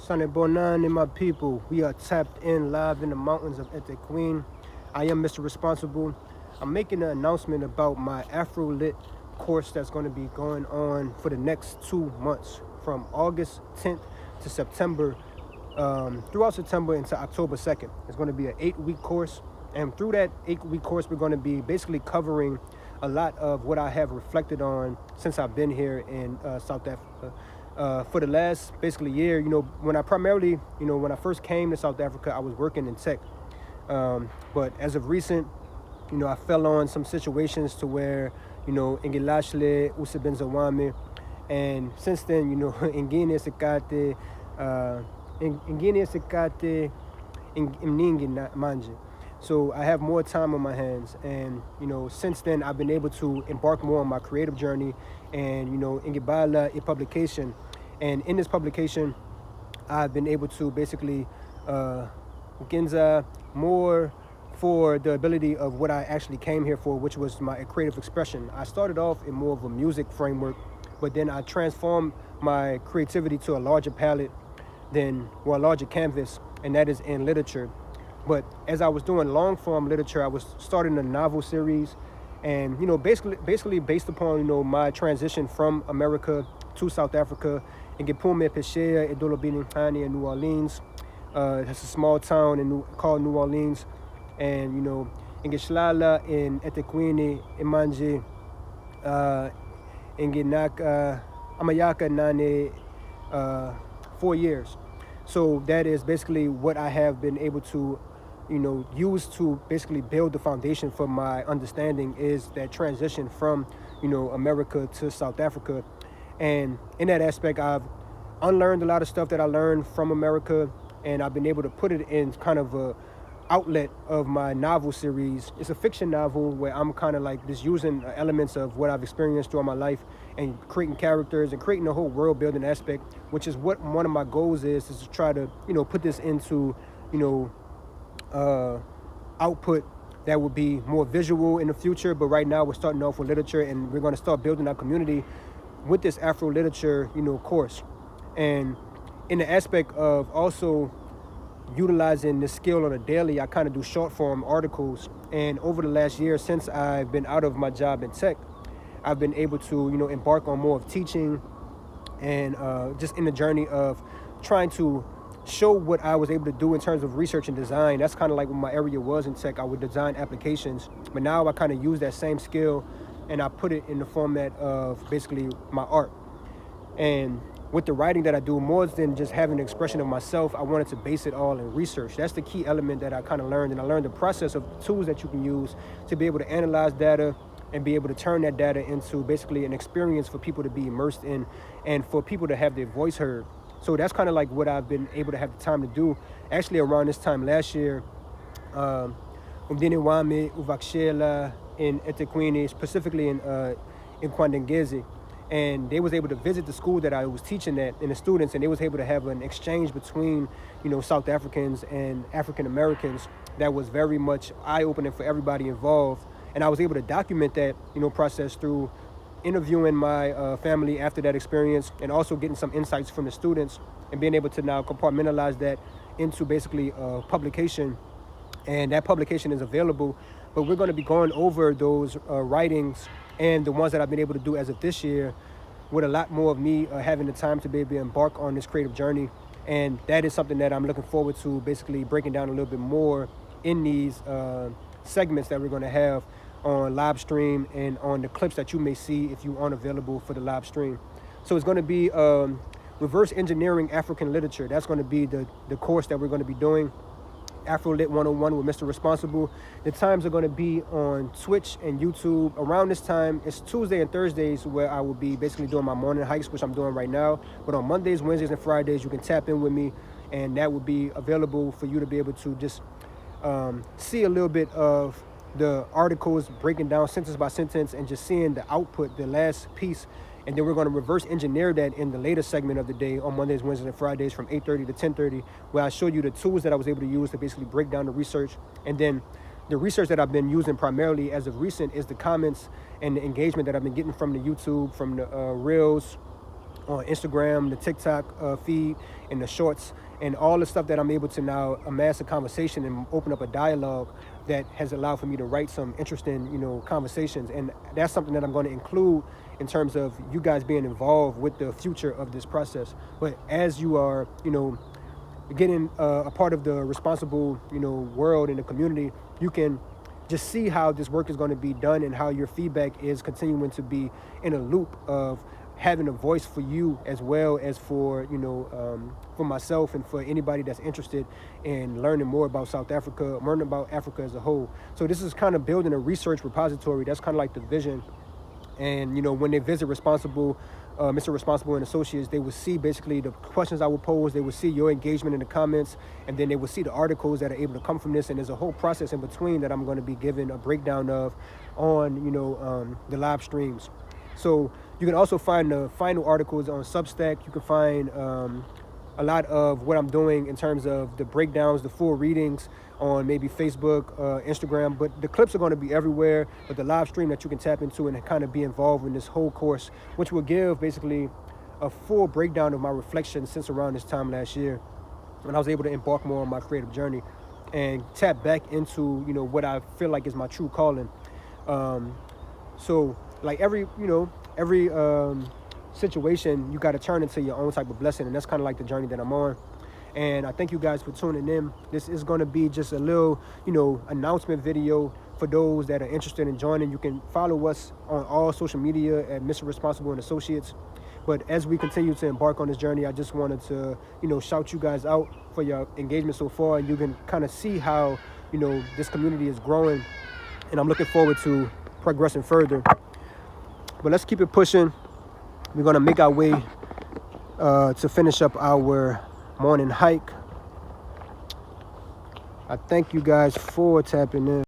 Sanebonan and my people, we are tapped in live in the mountains of Queen. I am Mr. Responsible. I'm making an announcement about my AfroLit course that's going to be going on for the next 2 months, from August 10th to September, throughout September into October 2nd. It's going to be an 8-week course, and through that 8-week course, we're going to be basically covering a lot of what I have reflected on since I've been here in South Africa. For the last basically year, when I first came to South Africa, I was working in tech. But as of recent, I fell on some situations to where, Ingilashle, Usebenzawame, and since then, Ingine Sekate, Imningi Manje. So I have more time on my hands, and since then I've been able to embark more on my creative journey, and Ingibala a publication, and in this publication I've been able to basically Ginza more for the ability of what I actually came here for, which was my creative expression. I started off in more of a music framework, but then I transformed my creativity to a larger palette, a larger canvas, and that is in literature. But as I was doing long form literature, I was starting a novel series, and basically based upon my transition from America to South Africa, in Gepume Peshea, Edolobini Hani, in New Orleans. It's a small town called New Orleans, and in Gishlala, in Etequini, Imanje, in Ginaka, Amayaka Nane, 4 years. So that is basically what I have been able to use to basically build the foundation for my understanding, is that transition from America to South Africa. And in that aspect, I've unlearned a lot of stuff that I learned from America, and I've been able to put it in kind of a outlet of my novel series. It's a fiction novel where I'm kind of like just using elements of what I've experienced throughout my life and creating characters and creating a whole world building aspect, which is what one of my goals is to try to put this into output that would be more visual in the future. But right now we're starting off with literature, and we're going to start building our community with this Afro literature course. And in the aspect of also utilizing this skill on a daily, I kind of do short form articles. And over the last year, since I've been out of my job in tech, I've been able to embark on more of teaching, and just in the journey of trying to show what I was able to do in terms of research and design. That's kind of like what my area was in tech. I would design applications, but now I kind of use that same skill and I put it in the format of basically my art. And with the writing that I do, more than just having an expression of myself, I wanted to base it all in research. That's the key element that I kind of learned, and I learned the process of tools that you can use to be able to analyze data and be able to turn that data into basically an experience for people to be immersed in and for people to have their voice heard. So that's kind of like what I've been able to have the time to do. Actually, around this time last year, Umdiniwame, Uvakshela, in Etequini, specifically in Kwandengezi, and they was able to visit the school that I was teaching at, and the students, and they was able to have an exchange between South Africans and African Americans that was very much eye-opening for everybody involved. And I was able to document that process through interviewing my family after that experience, and also getting some insights from the students, and being able to now compartmentalize that into basically a publication. And that publication is available, but we're going to be going over those writings and the ones that I've been able to do as of this year, with a lot more of me having the time to be able to embark on this creative journey. And that is something that I'm looking forward to basically breaking down a little bit more in these segments that we're going to have on live stream and on the clips that you may see if you aren't available for the live stream. So it's going to be reverse engineering African literature. That's going to be the course that we're going to be doing. AfroLit 101 with Mr. Responsible. The times are going to be on Twitch and YouTube around this time. It's Tuesday and Thursdays where I will be basically doing my morning hikes, which I'm doing right now. But on Mondays, Wednesdays, and Fridays, you can tap in with me, and that will be available for you to be able to just see a little bit of the articles, breaking down sentence by sentence, and just seeing the output, the last piece. And then we're going to reverse engineer that in the later segment of the day on Mondays, Wednesdays, and Fridays from 8:30 to 10:30, where I show you the tools that I was able to use to basically break down the research. And then the research that I've been using primarily as of recent is the comments and the engagement that I've been getting from the YouTube, from the Reels, on Instagram, the TikTok feed, and the shorts, and all the stuff that I'm able to now amass a conversation and open up a dialogue that has allowed for me to write some interesting, conversations. And that's something that I'm going to include in terms of you guys being involved with the future of this process. But as you are, getting a part of the responsible, world in the community, you can just see how this work is going to be done and how your feedback is continuing to be in a loop of having a voice for you as well as for, for myself and for anybody that's interested in learning more about South Africa, learning about Africa as a whole. So this is kind of building a research repository. That's kind of like the vision. And, when they visit Mr. Responsible and Associates, they will see basically the questions I will pose. They will see your engagement in the comments, and then they will see the articles that are able to come from this. And there's a whole process in between that I'm going to be giving a breakdown of on, the live streams. So you can also find the final articles on Substack. You can find a lot of what I'm doing in terms of the breakdowns, the full readings on maybe Facebook, Instagram, but the clips are going to be everywhere. But the live stream that you can tap into and kind of be involved in this whole course, which will give basically a full breakdown of my reflections since around this time last year, when I was able to embark more on my creative journey and tap back into, what I feel like is my true calling. So like every situation, you got to turn into your own type of blessing. And that's kind of like the journey that I'm on. And I thank you guys for tuning in. This is going to be just a little, announcement video for those that are interested in joining. You can follow us on all social media at Mr. Responsible and Associates. But as we continue to embark on this journey, I just wanted to, shout you guys out for your engagement so far. And you can kind of see how, this community is growing. And I'm looking forward to progressing further. But let's keep it pushing. We're going to make our way to finish up our morning hike. I thank you guys for tapping in.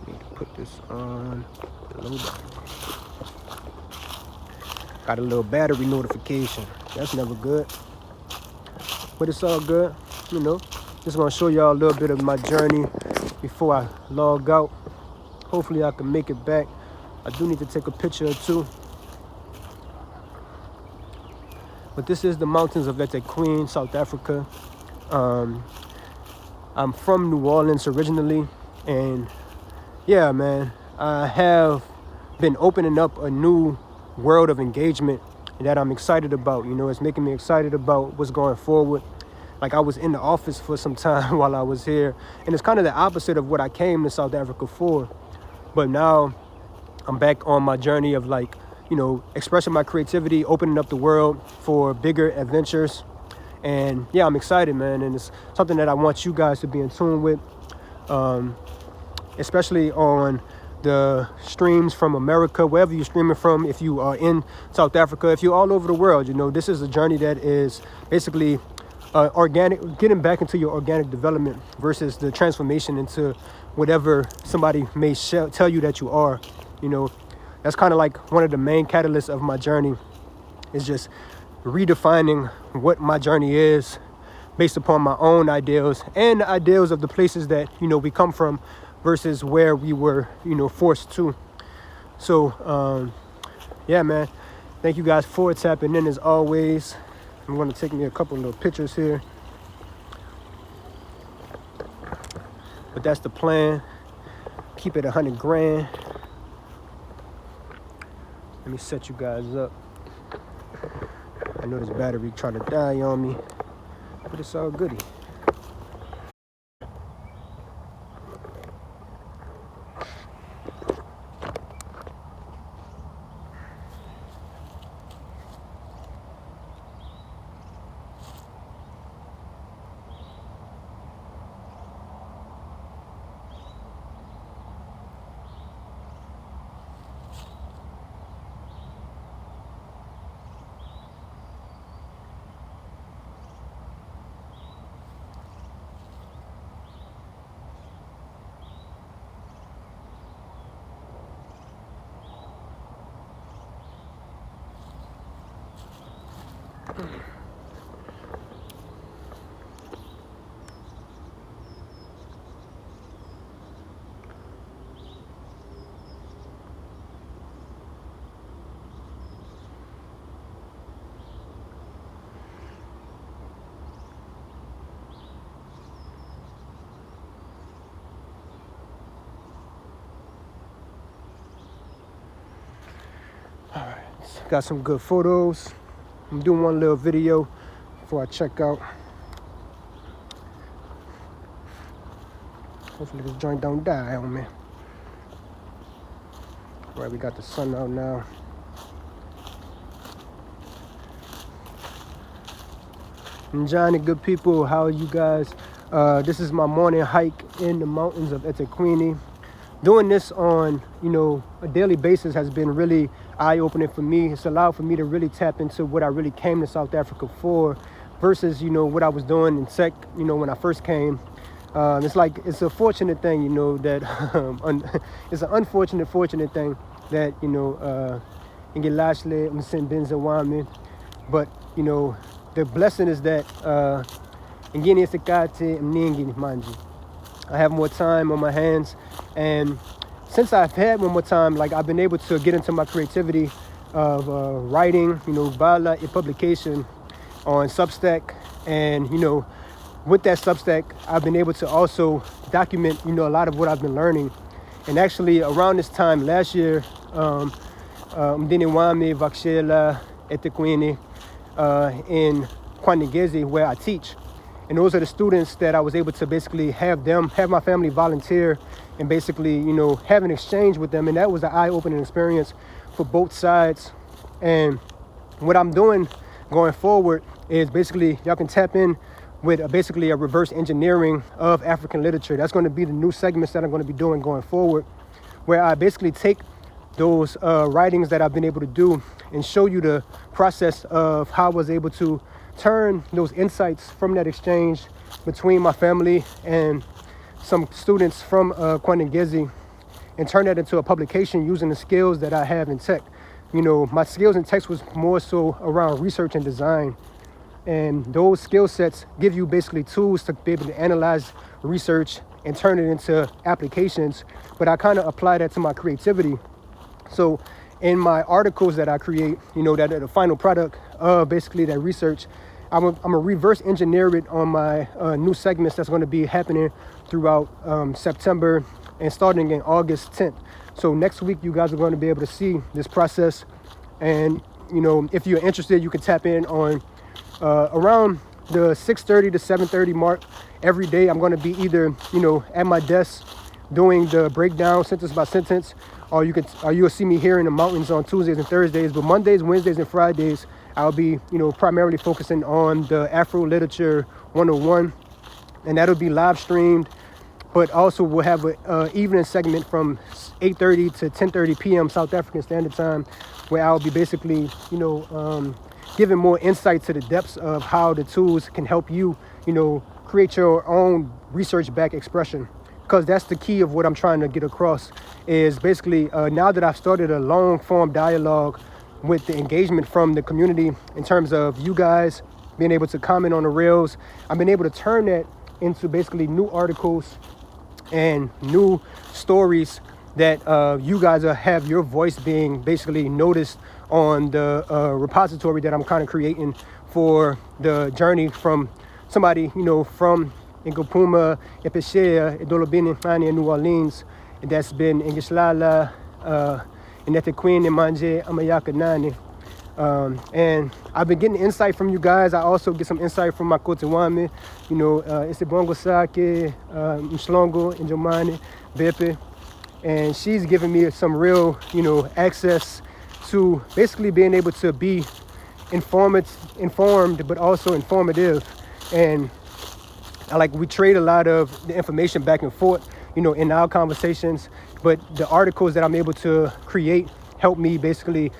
Need to put this on. Got a little battery notification. That's never good. But it's all good. Just going to show y'all a little bit of my journey before I log out. Hopefully I can make it back. I do need to take a picture or two. But this is the mountains of eThekwini, South Africa. I'm from New Orleans originally. And yeah, man, I have been opening up a new world of engagement that I'm excited about. It's making me excited about what's going forward. Like, I was in the office for some time while I was here. And it's kind of the opposite of what I came to South Africa for. But now I'm back on my journey of expressing my creativity, opening up the world for bigger adventures. And yeah, I'm excited, man. And it's something that I want you guys to be in tune with, especially on the streams from America, wherever you're streaming from. If you are in South Africa, if you're all over the world, this is a journey that is basically organic, getting back into your organic development versus the transformation into whatever somebody may tell you that you are. That's kind of like one of the main catalysts of my journey, is just redefining what my journey is based upon my own ideals and the ideals of the places that, we come from versus where we were, forced to. So, yeah, man, thank you guys for tapping in as always. I'm going to take me a couple of little pictures here. But that's the plan. Keep it 100 grand. Let me set you guys up. I know this battery trying to die on me, but it's all goody. Got some good photos. I'm doing one little video before I check out. Hopefully this joint don't die on me. All right, we got the sun out now. And Johnny, good people, how are you guys? This is my morning hike in the mountains of Etequini. Doing this on, a daily basis has been really eye-opening for me. It's allowed for me to really tap into what I really came to South Africa for versus, what I was doing in tech, when I first came. It's a fortunate thing, that it's an unfortunate thing that, but, the blessing is that I have more time on my hands, and since I've had one more time, I've been able to get into my creativity of writing, bala and publication on Substack, and with that Substack, I've been able to also document, a lot of what I've been learning. And actually, around this time last year, Mdiniwami Vakshela Etequini in Kwandegezi, where I teach. And those are the students that I was able to basically have my family volunteer and basically, have an exchange with them. And that was an eye-opening experience for both sides. And what I'm doing going forward is basically, y'all can tap in with basically a reverse engineering of African literature. That's going to be the new segments that I'm going to be doing going forward, where I basically take those writings that I've been able to do and show you the process of how I was able to turn those insights from that exchange between my family and some students from Kwandegezi and turn that into a publication using the skills that I have in tech. My skills in tech was more so around research and design. And those skill sets give you basically tools to be able to analyze research and turn it into applications. But I kind of apply that to my creativity. So in my articles that I create, that are the final product of basically that research, I'm a reverse engineer it on my new segments that's going to be happening throughout September and starting in August 10th. So next week, you guys are going to be able to see this process. And, if you're interested, you can tap in on around the 6:30 to 7:30 mark every day. I'm going to be either, at my desk doing the breakdown sentence by sentence, or you'll see me here in the mountains on Tuesdays and Thursdays. But Mondays, Wednesdays, and Fridays, I'll be, primarily focusing on the Afro Literature 101, and that'll be live streamed. But also we'll have an evening segment from 8:30 to 10:30 p.m. South African Standard Time, where I'll be basically, giving more insight to the depths of how the tools can help you, create your own research-backed expression. Because that's the key of what I'm trying to get across is basically now that I've started a long-form dialogue with the engagement from the community in terms of you guys being able to comment on the reels, I've been able to turn that into basically new articles and new stories that you guys have your voice being basically noticed on the repository that I'm kind of creating for the journey from somebody, from Nkopuma, Epeshea, Edolobini, and New Orleans, that's been in Gislala, in Etequini, Manje, Amayaka, Nani. And I've been getting insight from you guys. I also get some insight from my Kotiwame, Isibongo Sake, Mshlongo, Njomani, Bepe. And she's giving me some real, access to basically being able to be informed, but also informative. And we trade a lot of the information back and forth, in our conversations. But the articles that I'm able to create help me basically,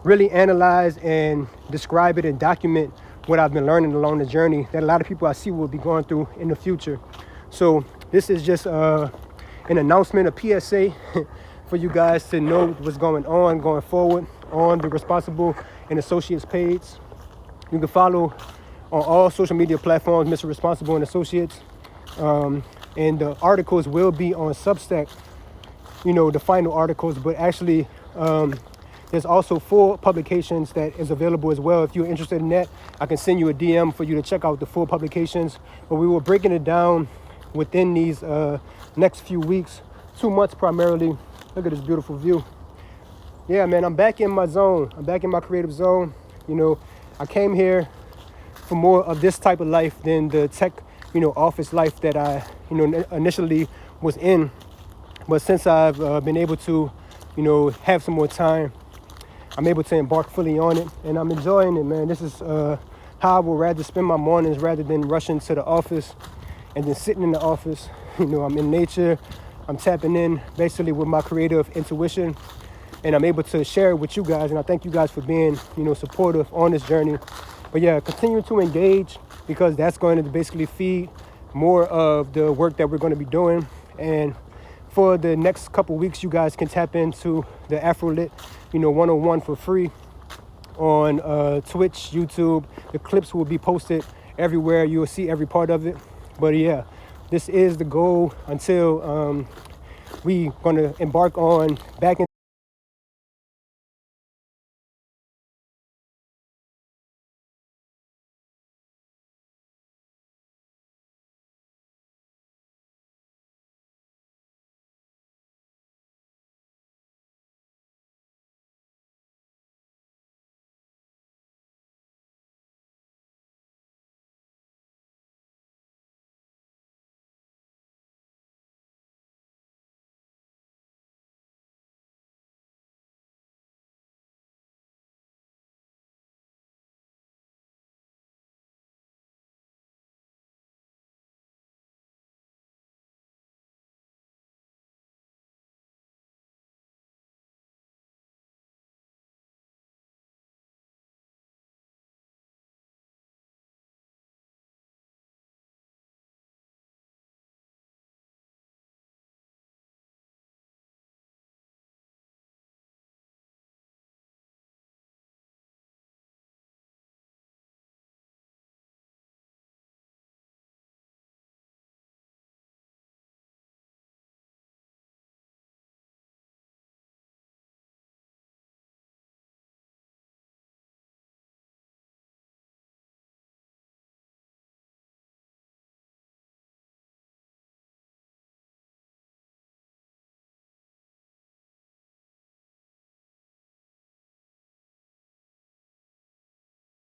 really analyze and describe it and document what I've been learning along the journey that a lot of people I see will be going through in the future. So this is just an announcement, a PSA for you guys to know what's going forward on the Responsible and Associates page. You can follow on all social media platforms, Mr. Responsible and Associates. And the articles will be on Substack, the final articles, but actually there's also full publications that is available as well. If you're interested in that, I can send you a DM for you to check out the full publications. But we were breaking it down within these next few weeks, 2 months primarily. Look at this beautiful view. Yeah, man, I'm back in my zone. I'm back in my creative zone. You know, I came here for more of this type of life than the tech, office life that I, initially was in. But since I've been able to, have some more time, I'm able to embark fully on it, and I'm enjoying it, man. This is how I would rather spend my mornings rather than rushing to the office and then sitting in the office. I'm in nature. I'm tapping in basically with my creative intuition, and I'm able to share it with you guys. And I thank you guys for being, supportive on this journey. But yeah, continue to engage, because that's going to basically feed more of the work that we're going to be doing. And for the next couple weeks, you guys can tap into the AfroLit, 101 for free on Twitch, YouTube. The clips will be posted everywhere. You will see every part of it. But yeah, this is the goal until we going to embark on back in